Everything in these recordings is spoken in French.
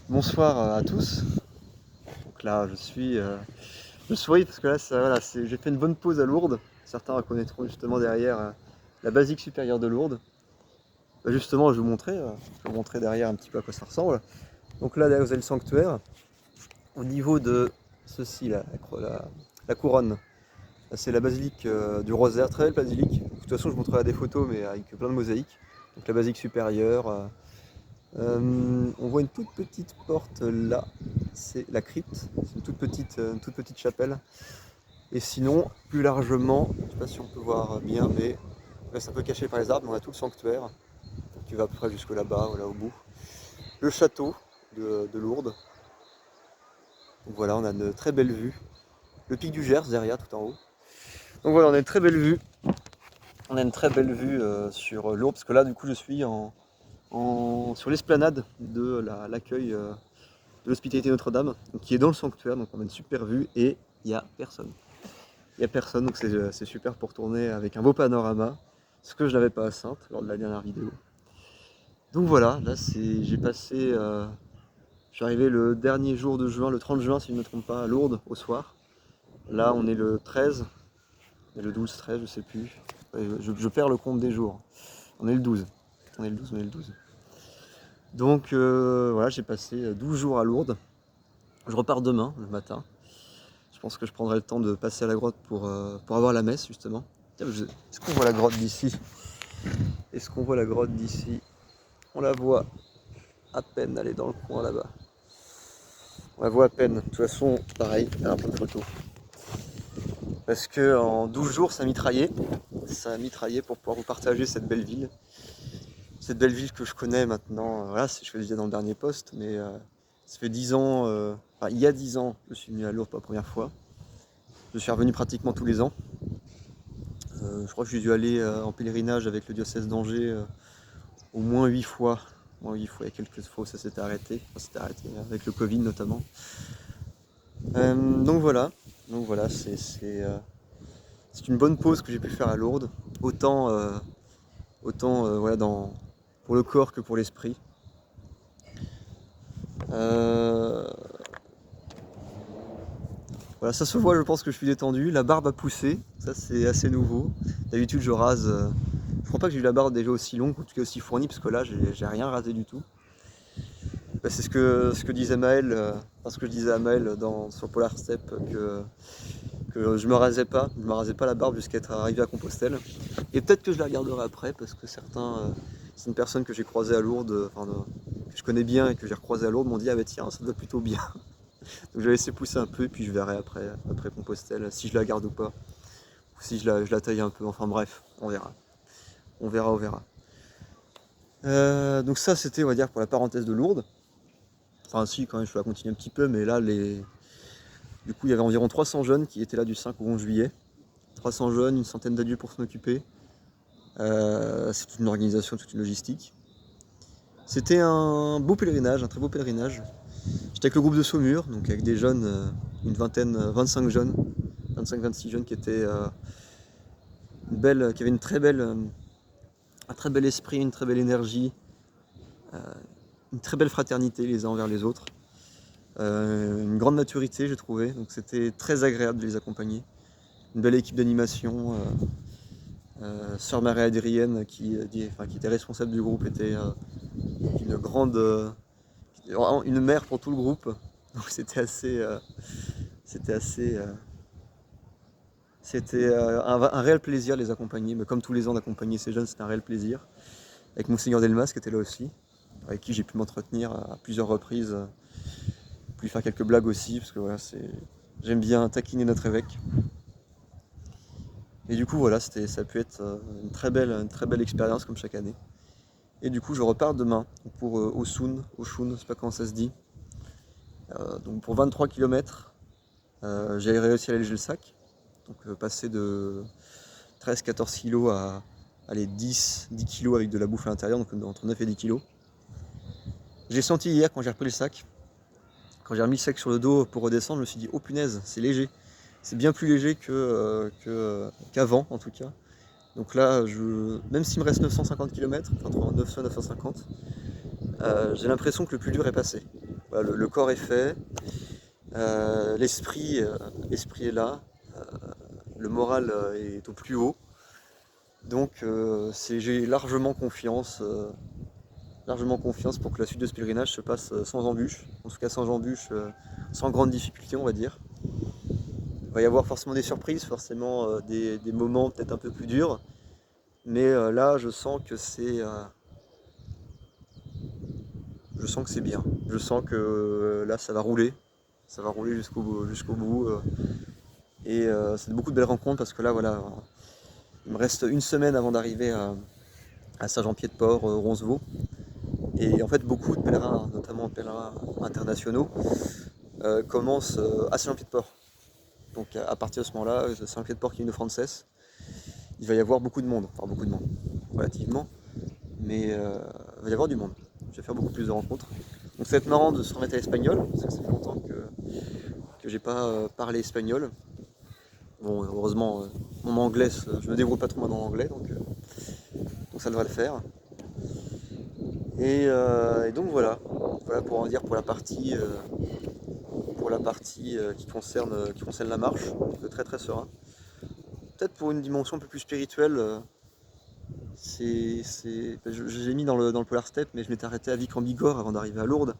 Bonsoir à tous. Donc là, je souris parce que là, voilà, j'ai fait une bonne pause à Lourdes. Certains reconnaîtront justement derrière la basilique supérieure de Lourdes. Justement, je vais vous montrer derrière un petit peu à quoi ça ressemble. Donc là, derrière, vous avez le sanctuaire. Au niveau de ceci, là, la couronne, c'est la basilique du Rosaire, très belle basilique. De toute façon, je vous montrerai des photos, mais avec plein de mosaïques. Donc la basilique supérieure. On voit une toute petite porte là, c'est la crypte, c'est une toute petite chapelle. Et sinon, plus largement, je ne sais pas si on peut voir bien, mais là, c'est un peu caché par les arbres, mais on a tout le sanctuaire qui va à peu près jusque là-bas, là au bout. Le château de Lourdes. Donc voilà, on a de très belles vues. Le pic du Gers derrière, tout en haut. Donc voilà, on a une très belle vue. On a une très belle vue sur Lourdes, parce que là, du coup, je suis sur l'esplanade de l'accueil de l'hospitalité Notre-Dame, qui est dans le sanctuaire, donc on a une super vue et il n'y a personne. Il n'y a personne, donc c'est super pour tourner avec un beau panorama, ce que je n'avais pas à Saintes lors de la dernière vidéo. Donc voilà, là j'ai passé, je suis arrivé le dernier jour de juin, le 30 juin si je ne me trompe pas, à Lourdes au soir. Là on est le 13, et le 12-13, je sais plus. Je perds le compte des jours. On est le 12. On est le 12, on est le 12. Donc voilà, j'ai passé 12 jours à Lourdes. Je repars demain, le matin. Je pense que je prendrai le temps de passer à la grotte pour avoir la messe, justement. Est-ce qu'on voit la grotte d'ici? Est-ce qu'on voit la grotte d'ici? On la voit à peine, elle est dans le coin là-bas. On la voit à peine. De toute façon, pareil, il y a un peu de photos. Parce que en 12 jours, ça a mitraillé. Ça a mitraillé pour pouvoir vous partager cette belle ville. Cette belle ville que je connais maintenant. Voilà, je le disais dans le dernier post, mais ça fait 10 ans, enfin, il y a 10 ans, je suis venu à Lourdes pour la première fois. Je suis revenu pratiquement tous les ans. Je crois que j'ai dû aller en pèlerinage avec le diocèse d'Angers au moins 8 fois. Au moins 8 fois, il y a quelques fois où ça s'était arrêté. Enfin, c'était arrêté avec le Covid notamment. Donc voilà, c'est une bonne pause que j'ai pu faire à Lourdes. Autant voilà, pour le corps que pour l'esprit. Voilà, ça se voit, je pense que je suis détendu. La barbe a poussé, ça c'est assez nouveau. D'habitude je rase. Je crois pas que j'ai eu la barbe déjà aussi longue, en tout cas aussi fournie, parce que là j'ai rien rasé du tout. Bah, c'est ce que disait Maël, ce que je disais à Maël sur Polar Step, que je me rasais pas la barbe jusqu'à être arrivé à Compostelle. Et peut-être que je la garderai après, parce que certaines personnes que j'ai croisées à Lourdes, que je connais bien et que j'ai recroisées à Lourdes m'ont dit ah bah tiens, ça doit plutôt bien. Donc je vais laisser pousser un peu et puis je verrai après Compostelle si je la garde ou pas. Ou si je la taille un peu. Enfin bref, on verra. On verra, on verra. Donc ça c'était on va dire pour la parenthèse de Lourdes. Enfin si quand même je vais continuer un petit peu, mais là du coup il y avait environ 300 jeunes qui étaient là du 5 au 11 juillet. 300 jeunes, une centaine d'adultes pour s'en occuper. C'est toute une organisation, toute une logistique. C'était un beau pèlerinage, un très beau pèlerinage. J'étais avec le groupe de Saumur, donc avec des jeunes, une vingtaine, 25 jeunes, 25-26 jeunes qui étaient qui avaient un très bel esprit, une très belle énergie, une très belle fraternité les uns envers les autres, une grande maturité j'ai trouvé, donc c'était très agréable de les accompagner. Une belle équipe d'animation, Sœur Marie-Adrienne qui était responsable du groupe était une grande, une mère pour tout le groupe, donc c'était assez c'était un réel plaisir de les accompagner, mais comme tous les ans d'accompagner ces jeunes, c'était un réel plaisir. Avec Monseigneur Delmas qui était là aussi, avec qui j'ai pu m'entretenir à plusieurs reprises, puis faire quelques blagues aussi, parce que voilà, j'aime bien taquiner notre évêque. Et du coup voilà, ça a pu être une très belle expérience comme chaque année. Et du coup je repars demain pour Oshun, je sais pas comment ça se dit. Donc pour 23 km, j'ai réussi à aller le sac. Donc passer de 13-14 kg à allez, 10 kg avec de la bouffe à l'intérieur, donc entre 9 et 10 kg. J'ai senti hier quand j'ai repris le sac, quand j'ai remis le sac sur le dos pour redescendre, je me suis dit oh punaise, c'est léger. C'est bien plus léger qu'avant en tout cas. Donc là, même s'il me reste 950 km, entre 900 et 950, j'ai l'impression que le plus dur est passé. voilà, le corps est fait, l'esprit est là, le moral est au plus haut. Donc j'ai largement confiance pour que la suite de ce pèlerinage se passe sans embûches, en tout cas sans embûches, sans grande difficulté, on va dire. Il va y avoir forcément des surprises, forcément des moments peut-être un peu plus durs, mais là je sens que c'est bien. Je sens que là ça va rouler jusqu'au bout. Et c'est beaucoup de belles rencontres parce que là voilà, il me reste une semaine avant d'arriver à Saint-Jean-Pied-de-Port, Roncevaux. Et en fait, beaucoup de pèlerins, notamment pèlerins internationaux, commencent à Saint-Jean-Pied-de-Port. Donc à partir de ce moment-là, Saint-Jean-Pied-de-Port qui est une Frances, il va y avoir beaucoup de monde, enfin beaucoup de monde, relativement, mais il va y avoir du monde. Je vais faire beaucoup plus de rencontres. Donc ça va être marrant de se remettre à l'espagnol, parce que ça fait longtemps que j'ai pas parlé espagnol. Bon, heureusement, mon anglais, je me débrouille pas trop mal dans l'anglais, donc ça devrait le faire. Et donc voilà pour en dire pour la partie qui concerne la marche, très très serein. Peut-être pour une dimension un peu plus spirituelle, j'ai mis dans le Polar Step, mais je m'étais arrêté à Vic en Bigorre avant d'arriver à Lourdes,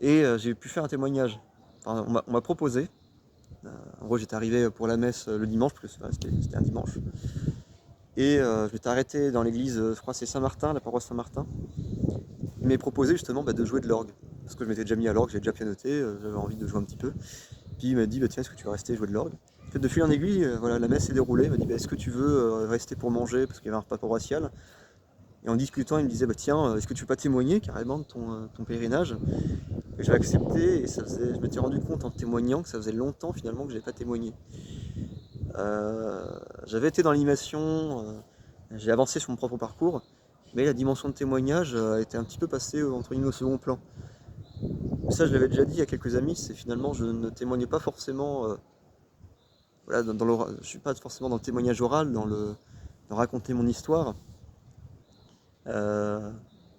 et j'ai pu faire un témoignage. Enfin, on m'a proposé. En gros, j'étais arrivé pour la messe le dimanche, parce que c'était un dimanche. Et je m'étais arrêté dans l'église, je crois que c'est Saint-Martin, la paroisse Saint-Martin. Il m'est proposé justement de jouer de l'orgue. Parce que je m'étais déjà mis à l'orgue, j'ai déjà pianoté, j'avais envie de jouer un petit peu. Puis il m'a dit, tiens, est-ce que tu veux rester jouer de l'orgue? En fait, de fil en aiguille, voilà, la messe s'est déroulée. Il m'a dit, est-ce que tu veux rester pour manger? Parce qu'il y avait un repas paroissial. Et en discutant, il me disait, tiens, est-ce que tu veux pas témoigner carrément de ton pèlerinage? Et je l'ai accepté, et je m'étais rendu compte en témoignant que ça faisait longtemps finalement que je n'avais pas témoigné. J'avais été dans l'animation, j'ai avancé sur mon propre parcours, mais la dimension de témoignage était un petit peu passée entre guillemets au second plan. Mais ça, je l'avais déjà dit à quelques amis, c'est finalement je ne témoignais pas forcément, voilà, je suis pas forcément dans le témoignage oral, dans raconter mon histoire,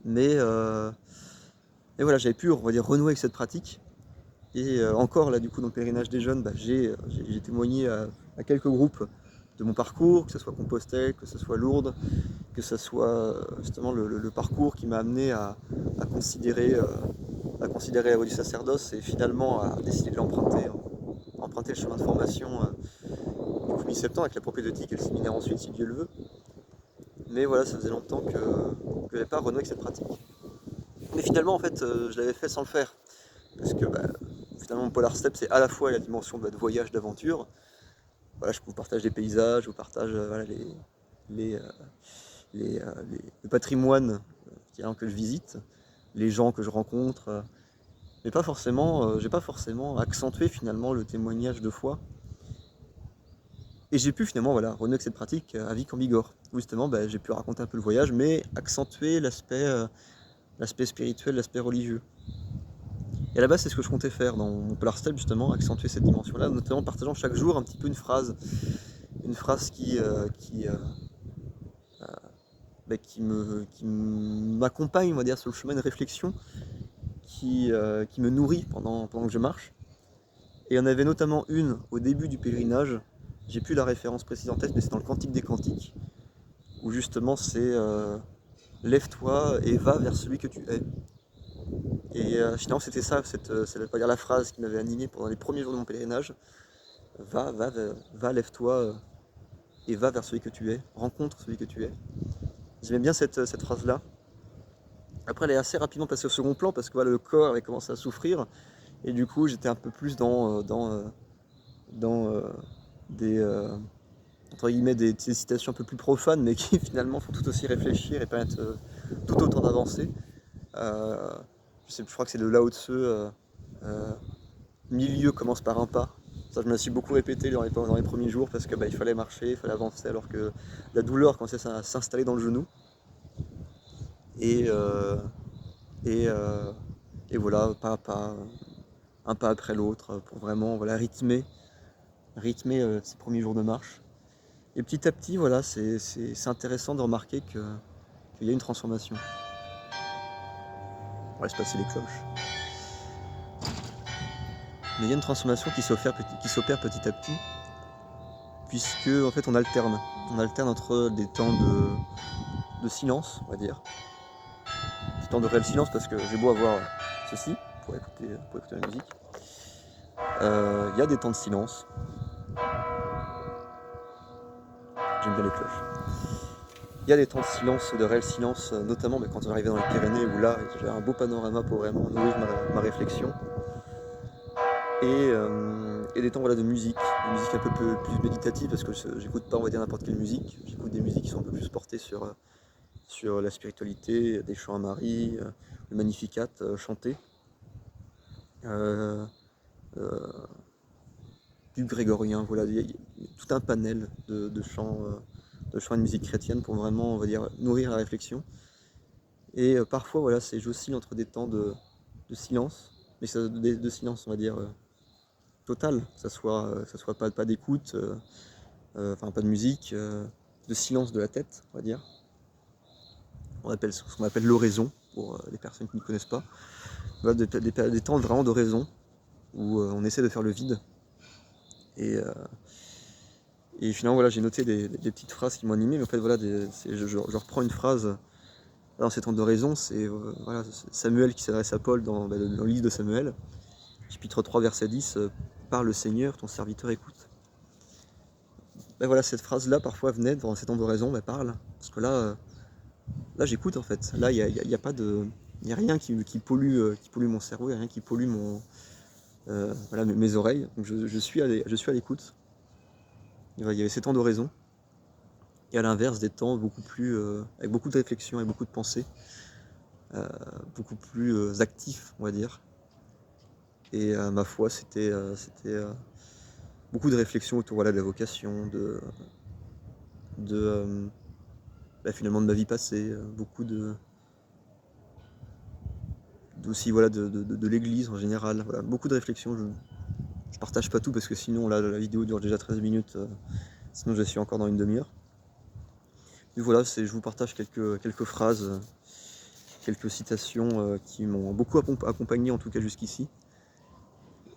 mais voilà, j'avais pu, on va dire, renouer avec cette pratique. Et encore là, du coup, dans le pèlerinage des jeunes, j'ai témoigné à quelques groupes de mon parcours, que ce soit Compostelle, que ce soit Lourdes, que ce soit justement le parcours qui m'a amené à considérer la voie du sacerdoce et finalement à décider de l'emprunter, emprunter le chemin de formation du coup mi-septembre avec la propédeutique et le séminaire ensuite, si Dieu le veut. Mais voilà, ça faisait longtemps que je n'avais pas renoué avec cette pratique. Mais finalement, en fait, je l'avais fait sans le faire. Parce que finalement, mon Polar Step, c'est à la fois la dimension de voyage, d'aventure. Voilà, je vous partage des paysages, je vous partage voilà, le patrimoine que je visite, les gens que je rencontre. Mais pas forcément, j'ai pas forcément accentué finalement le témoignage de foi. Et j'ai pu finalement voilà, renouer avec cette pratique à Vic en Bigorre, où justement j'ai pu raconter un peu le voyage, mais accentuer l'aspect spirituel, l'aspect religieux. Et à la base, c'est ce que je comptais faire dans mon Polar Step, justement, accentuer cette dimension-là, notamment en partageant chaque jour un petit peu une phrase qui m'accompagne, on va dire, sur le chemin de réflexion, qui me nourrit pendant que je marche. Et il y en avait notamment une au début du pèlerinage, j'ai plus la référence précise en tête, mais c'est dans le Cantique des Cantiques, où justement c'est lève-toi et va vers celui que tu es. Et finalement c'était ça, pas dire la phrase qui m'avait animé pendant les premiers jours de mon pèlerinage. Va, lève-toi et va vers celui que tu es, rencontre celui que tu es. J'aimais bien cette phrase-là. Après, elle est assez rapidement passée au second plan parce que voilà, le corps avait commencé à souffrir. Et du coup, j'étais un peu plus dans des, entre guillemets, des citations un peu plus profanes, mais qui finalement font tout aussi réfléchir et permettent tout autant d'avancer. Je crois que c'est de Lao Tse, milieu commence par un pas. Ça, je me suis beaucoup répété dans les premiers jours parce que il fallait marcher, il fallait avancer alors que la douleur commençait à s'installer dans le genou. Et voilà, pas à pas, un pas après l'autre, pour vraiment voilà, rythmer ces premiers jours de marche. Et petit à petit, voilà, c'est intéressant de remarquer qu'il y a une transformation. On va laisse passer les cloches. Mais il y a une transformation qui s'opère petit à petit, puisque en fait on alterne. On alterne entre des temps de silence, on va dire. Des temps de réel silence, parce que j'ai beau avoir ceci pour écouter la musique. Il y a des temps de silence. J'aime bien les cloches. Il y a des temps de silence, de réel silence, notamment quand on arrivait dans les Pyrénées, où là j'ai un beau panorama pour vraiment nourrir ma réflexion. Et des temps voilà, de musique un peu plus méditative, parce que j'écoute pas on va dire n'importe quelle musique, j'écoute des musiques qui sont un peu plus portées sur la spiritualité, des chants à Marie, le Magnificat chanté, euh, euh, du grégorien, voilà, il y a tout un panel de chants et de musique chrétienne pour vraiment on va dire nourrir la réflexion. Et parfois voilà, j'oscille entre des temps de silence, mais de silence on va dire total, que ça soit pas d'écoute, enfin pas de musique, de silence de la tête, on va dire. On appelle ce qu'on appelle l'oraison, pour les personnes qui ne connaissent pas. Voilà, des temps vraiment d'oraison, où on essaie de faire le vide. Et finalement, voilà, j'ai noté des petites phrases qui m'ont animé, mais en fait, voilà, je reprends une phrase dans ces temps d'oraison, c'est voilà, Samuel qui s'adresse à Paul dans le livre de Samuel, chapitre 3, verset 10, Parle Seigneur, ton serviteur écoute. Ben voilà, cette phrase-là, parfois, venait dans ces temps d'oraison, parle, parce que là j'écoute en fait. Là, il n'y a pas de. Il n'y a rien qui pollue mon cerveau, il n'y a rien qui pollue voilà, mes oreilles. Donc je suis à l'écoute. Il y avait ces temps d'oraison. Et à l'inverse, des temps beaucoup plus. Avec beaucoup de réflexion, avec beaucoup de pensée. Beaucoup plus actifs, on va dire. Et ma foi, c'était beaucoup de réflexion autour voilà, de la vocation, finalement de ma vie passée, beaucoup aussi voilà, de l'église en général. Voilà, beaucoup de réflexions. Je partage pas tout parce que sinon là, la vidéo dure déjà 13 minutes, sinon je suis encore dans une demi-heure. Mais voilà, je vous partage quelques phrases, quelques citations qui m'ont beaucoup accompagné en tout cas jusqu'ici.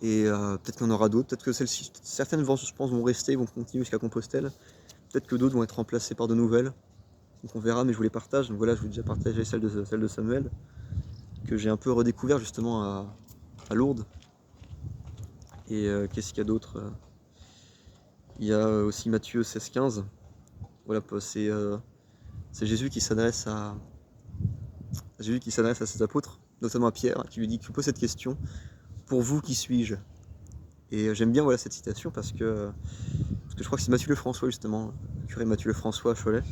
Et peut-être qu'il y en aura d'autres, peut-être que celles-ci, certaines je pense vont rester, vont continuer jusqu'à Compostelle. Peut-être que d'autres vont être remplacées par de nouvelles. Donc on verra, mais je vous les partage. Donc voilà, je vous ai déjà partagé celle de Samuel, que j'ai un peu redécouvert justement à Lourdes. Et qu'est-ce qu'il y a d'autre? Il y a aussi Matthieu 16-15. Voilà, c'est Jésus qui s'adresse à ses apôtres, notamment à Pierre, qui lui dit, qui pose cette question: pour vous, qui suis-je? Et j'aime bien voilà, cette citation parce que je crois que c'est Mathieu Lefrançois justement, le curé Mathieu Lefrançois à Cholet.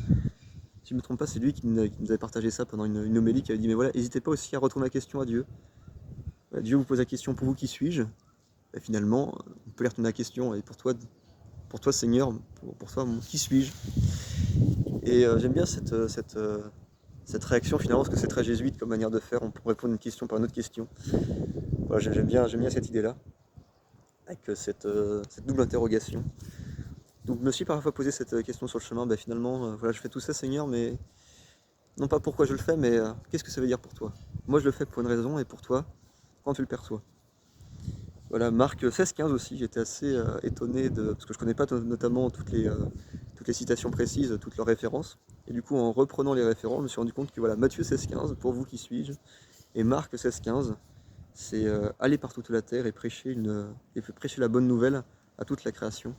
Si je ne me trompe pas, c'est lui qui nous avait partagé ça pendant une homélie, qui avait dit: mais voilà, n'hésitez pas aussi à retourner la question à Dieu. Voilà, Dieu vous pose la question: pour vous, qui suis-je? Et finalement, on peut lui retourner la question: et pour toi Seigneur, pour toi, qui suis-je? Et j'aime bien cette réaction finalement, parce que c'est très jésuite comme manière de faire, on peut répondre une question par une autre question. Voilà, j'aime bien cette idée-là, avec cette double interrogation. Donc je me suis parfois posé cette question sur le chemin: finalement, voilà, je fais tout ça Seigneur, mais non pas pourquoi je le fais, mais qu'est-ce que ça veut dire pour toi? Moi je le fais pour une raison, et pour toi, comment tu le perçois? Voilà, Marc 16-15 aussi, j'étais assez étonné parce que je connais pas notamment toutes les citations précises, toutes leurs références. Et du coup, en reprenant les références, je me suis rendu compte que voilà, Matthieu 16-15, pour vous, qui suis-je? Et Marc 16-15, c'est aller par toute la terre et prêcher la bonne nouvelle à toute la création.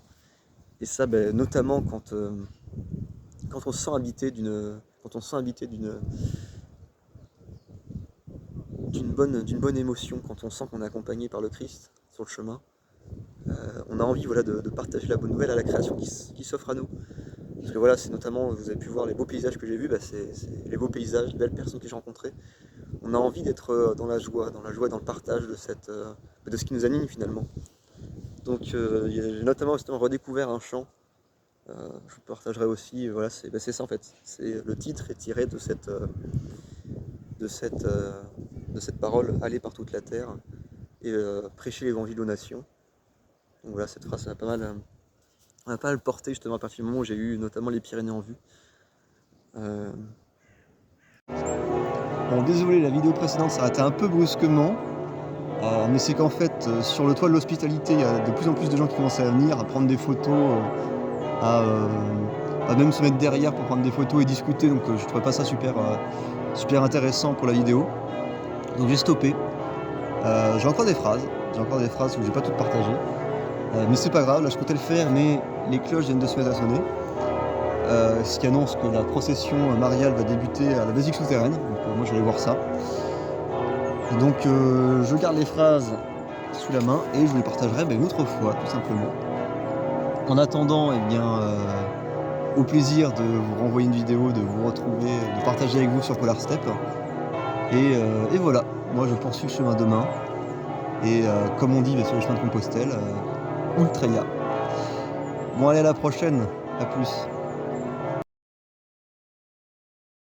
Et ça, notamment quand on se sent habité d'une bonne émotion, quand on sent qu'on est accompagné par le Christ sur le chemin, on a envie voilà, de partager la bonne nouvelle à la création qui s'offre à nous. Parce que voilà, c'est notamment, vous avez pu voir les beaux paysages que j'ai vus, c'est les beaux paysages, les belles personnes que j'ai rencontrées. On a envie d'être dans la joie, dans le partage de ce qui nous anime finalement. Donc j'ai notamment justement redécouvert un chant, je vous partagerai aussi, voilà, c'est ça en fait. Le titre est tiré de cette parole: aller par toute la terre et prêcher l'évangile aux nations. Donc voilà, cette phrase, ça m'a pas mal porté justement à partir du moment où j'ai eu notamment les Pyrénées en vue. Bon, désolé, la vidéo précédente s'arrêtait un peu brusquement. mais c'est qu'en fait, sur le toit de l'hospitalité, il y a de plus en plus de gens qui commencent à venir, à prendre des photos, à, euh, à même se mettre derrière pour prendre des photos et discuter. Donc je trouvais pas ça super intéressant pour la vidéo. Donc j'ai stoppé. J'ai encore des phrases que j'ai pas toutes partagées. Mais c'est pas grave, là je comptais le faire, mais les cloches viennent de se mettre à sonner. Ce qui annonce que la procession mariale va débuter à la basilique souterraine. Donc moi je vais aller voir ça. Et donc je garde les phrases sous la main et je vous les partagerai une autre fois, tout simplement. En attendant, eh bien, au plaisir de vous renvoyer une vidéo, de vous retrouver, de partager avec vous sur Polar Step. Et voilà, moi je poursuis le chemin demain. Et comme on dit sur le chemin de Compostelle, Ultreia. Bon allez, à la prochaine, à plus.